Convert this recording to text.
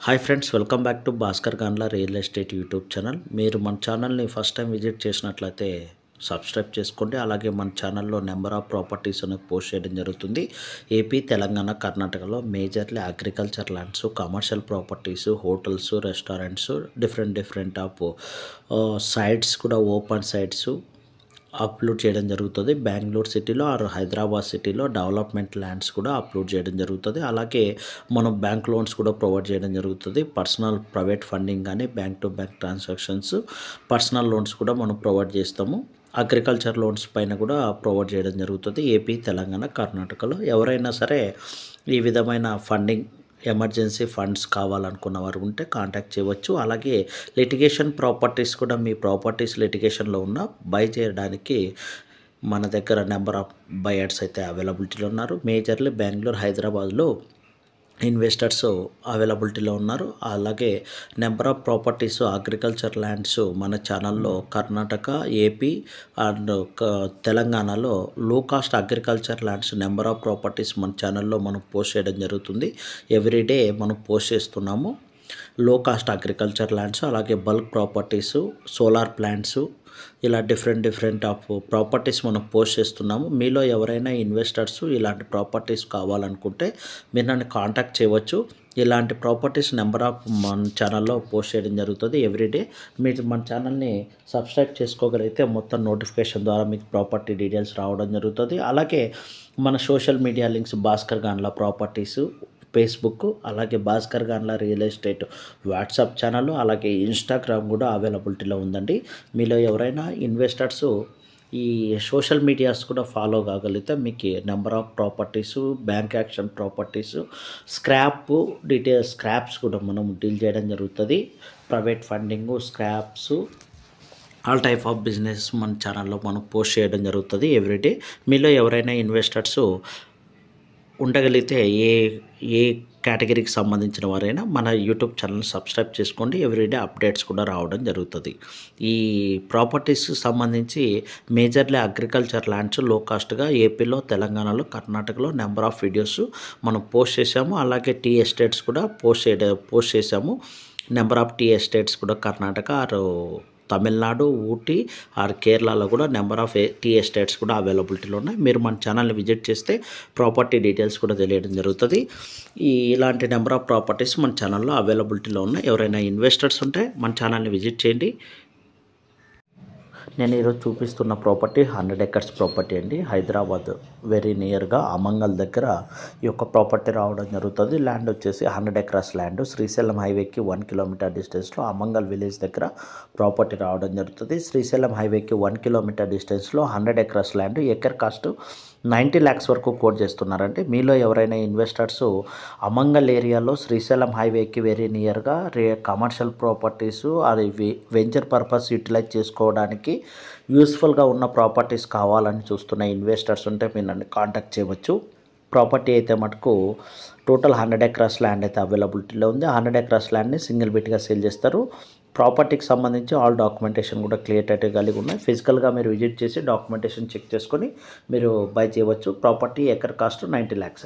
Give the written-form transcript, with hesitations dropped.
Hi friends, welcome back to Bhaskar Ganla real estate YouTube channel. మీరు మన ఛానల్ని ఫస్ట్ టైం విజిట్ చేసినట్లయితే సబ్స్క్రైబ్ చేసుకోండి. అలాగే మన ఛానల్లో నెంబర్ ఆఫ్ ప్రాపర్టీస్ అనేది పోస్ట్ చేయడం జరుగుతుంది. ఏపీ, తెలంగాణ, కర్ణాటకలో majorly agriculture lands, commercial properties, hotels, restaurants, different of sites కూడా ఓపెన్ సైట్స్ అప్లోడ్ చేయడం జరుగుతుంది. బెంగళూరు సిటీలో ఆర్ హైదరాబాద్ సిటీలో డెవలప్మెంట్ ల్యాండ్స్ కూడా అప్లోడ్ చేయడం జరుగుతుంది. అలాగే మనం బ్యాంక్ లోన్స్ కూడా ప్రొవైడ్ చేయడం జరుగుతుంది. పర్సనల్ ప్రైవేట్ ఫండింగ్ కానీ bank to bank transactions, personal loans కూడా మనం ప్రొవైడ్ చేస్తాము. అగ్రికల్చర్ లోన్స్ పైన కూడా ప్రొవైడ్ చేయడం జరుగుతుంది. ఏపీ, తెలంగాణ, కర్ణాటకలో ఎవరైనా సరే ఈ విధమైన ఫండింగ్ ఎమర్జెన్సీ ఫండ్స్ కావాలనుకున్న వారు ఉంటే కాంటాక్ట్ చేయవచ్చు. అలాగే లిటిగేషన్ ప్రాపర్టీస్ కూడా మీ ప్రాపర్టీస్ లిటిగేషన్లో ఉన్న బై చేయడానికి మన దగ్గర నెంబర్ ఆఫ్ బయర్స్ అయితే అవైలబిలిటీలో ఉన్నారు. మేజర్లీ బెంగళూరు, హైదరాబాద్లో ఇన్వెస్టర్స్ అవైలబిలిటీలో ఉన్నారు. అలాగే number of properties agriculture lands మన ఛానల్లో కర్ణాటక, ఏపీ అండ్ తెలంగాణలో లో cost agriculture lands number of properties మన ఛానల్లో మనం పోస్ట్ చేయడం జరుగుతుంది. ఎవ్రీడే మనం పోస్ట్ చేస్తున్నాము. లో కాస్ట్ అగ్రికల్చర్ ల్యాండ్స్, అలాగే బల్క్ ప్రాపర్టీస్, సోలార్ ప్లాంట్స్, ఇలా డిఫరెంట్ ఆఫ్ ప్రాపర్టీస్ మనం పోస్ట్ చేస్తున్నాము. మీలో ఎవరైనా ఇన్వెస్టర్స్ ఇలాంటి ప్రాపర్టీస్ కావాలనుకుంటే మీరు నన్ను కాంటాక్ట్ చేయవచ్చు. ఇలాంటి ప్రాపర్టీస్ నెంబర్ ఆఫ్ మన ఛానల్లో పోస్ట్ చేయడం జరుగుతుంది ఎవ్రీడే. మీరు మన ఛానల్ని సబ్స్క్రైబ్ చేసుకోగలిగితే మొత్తం నోటిఫికేషన్ ద్వారా మీకు ప్రాపర్టీ డీటెయిల్స్ రావడం జరుగుతుంది. అలాగే మన social media links Bhaskar Ganla properties Facebook, అలాగే Bhaskar Ganla real estate WhatsApp channel, అలాగే ఇన్స్టాగ్రామ్ కూడా అవైలబిలిటీలో ఉందండి. మీలో ఎవరైనా ఇన్వెస్టర్స్ ఈ సోషల్ మీడియాస్ కూడా ఫాలో కాగలిగితే మీకు number of properties, bank auction properties, scraps కూడా మనం డీల్ చేయడం జరుగుతుంది. Private funding, scraps, all type of business మన ఛానల్లో మనం పోస్ట్ చేయడం జరుగుతుంది ఎవ్రీడే. మీలో ఎవరైనా ఇన్వెస్టర్స్ ఉండగలిగితే ఏ కేటగిరీకి సంబంధించిన వారైనా మన యూట్యూబ్ ఛానల్ సబ్స్క్రైబ్ చేసుకోండి. ఎవ్రీడే అప్డేట్స్ కూడా రావడం జరుగుతుంది. ఈ ప్రాపర్టీస్కి సంబంధించి మేజర్లీ అగ్రికల్చర్ ల్యాండ్స్ లో కాస్ట్గా ఏపీలో, తెలంగాణలో, కర్ణాటకలో నెంబర్ ఆఫ్ వీడియోస్ మనం పోస్ట్ చేసాము. అలాగే టీ ఎస్టేట్స్ కూడా పోస్ట్ చేసాము. నెంబర్ ఆఫ్ టీ ఎస్టేట్స్ కూడా కర్ణాటక ఆర్ తమిళనాడు, ఊటీ ఆర్ కేరళలో కూడా నెంబర్ ఆఫ్ టీ ఎస్టేట్స్ కూడా అవైలబిలిటీలో ఉన్నాయి. మీరు మన ఛానల్ని విజిట్ చేస్తే ప్రాపర్టీ డీటెయిల్స్ కూడా తెలియడం జరుగుతుంది. ఇలాంటి నెంబర్ ఆఫ్ ప్రాపర్టీస్ మన ఛానల్లో అవైలబిలిటీలో ఉన్నాయి. ఎవరైనా ఇన్వెస్టర్స్ ఉంటే మన ఛానల్ని విజిట్ చేయండి. నేను ఈరోజు చూపిస్తున్న ప్రాపర్టీ 100 acres ప్రాపర్టీ అండి. హైదరాబాద్ వెరీ నియర్గా అమంగల్ దగ్గర ఈ యొక్క ప్రాపర్టీ రావడం జరుగుతుంది. ల్యాండ్ వచ్చేసి 100 acres ల్యాండ్. శ్రీశైలం హైవేకి 1 kilometer డిస్టెన్స్లో అమంగల్ విలేజ్ దగ్గర ప్రాపర్టీ రావడం జరుగుతుంది. శ్రీశైలం హైవేకి 1 kilometer డిస్టెన్స్లో 100 acres land. Acre cost 90 lakhs వరకు కోట్ చేస్తున్నారంటే మీలో ఎవరైనా ఇన్వెస్టర్స్ అమంగల్ ఏరియాలో శ్రీశైలం హైవేకి వెరీ నియర్గా కమర్షియల్ ప్రాపర్టీస్ అది వెంచర్ పర్పస్ యూటిలైజ్ చేసుకోవడానికి యూస్ఫుల్గా ఉన్న ప్రాపర్టీస్ కావాలని చూస్తున్న ఇన్వెస్టర్స్ ఉంటే మీరు నన్ను కాంటాక్ట్ చేయవచ్చు. ప్రాపర్టీ అయితే మటుకు టోటల్ 100 acres ల్యాండ్ అయితే అవైలబిలిటీలో ఉంది. 100 acres ల్యాండ్ని సింగిల్ బిట్గా సేల్ చేస్తారు. ప్రాపర్టీకి సంబంధించి ఆల్ డాక్యుమెంటేషన్ కూడా క్లియర్ కలిగి ఉన్నాయి. ఫిజికల్గా మీరు విజిట్ చేసి డాక్యుమెంటేషన్ చెక్ చేసుకొని మీరు బై చేయవచ్చు. Property acre cost 90 lakhs.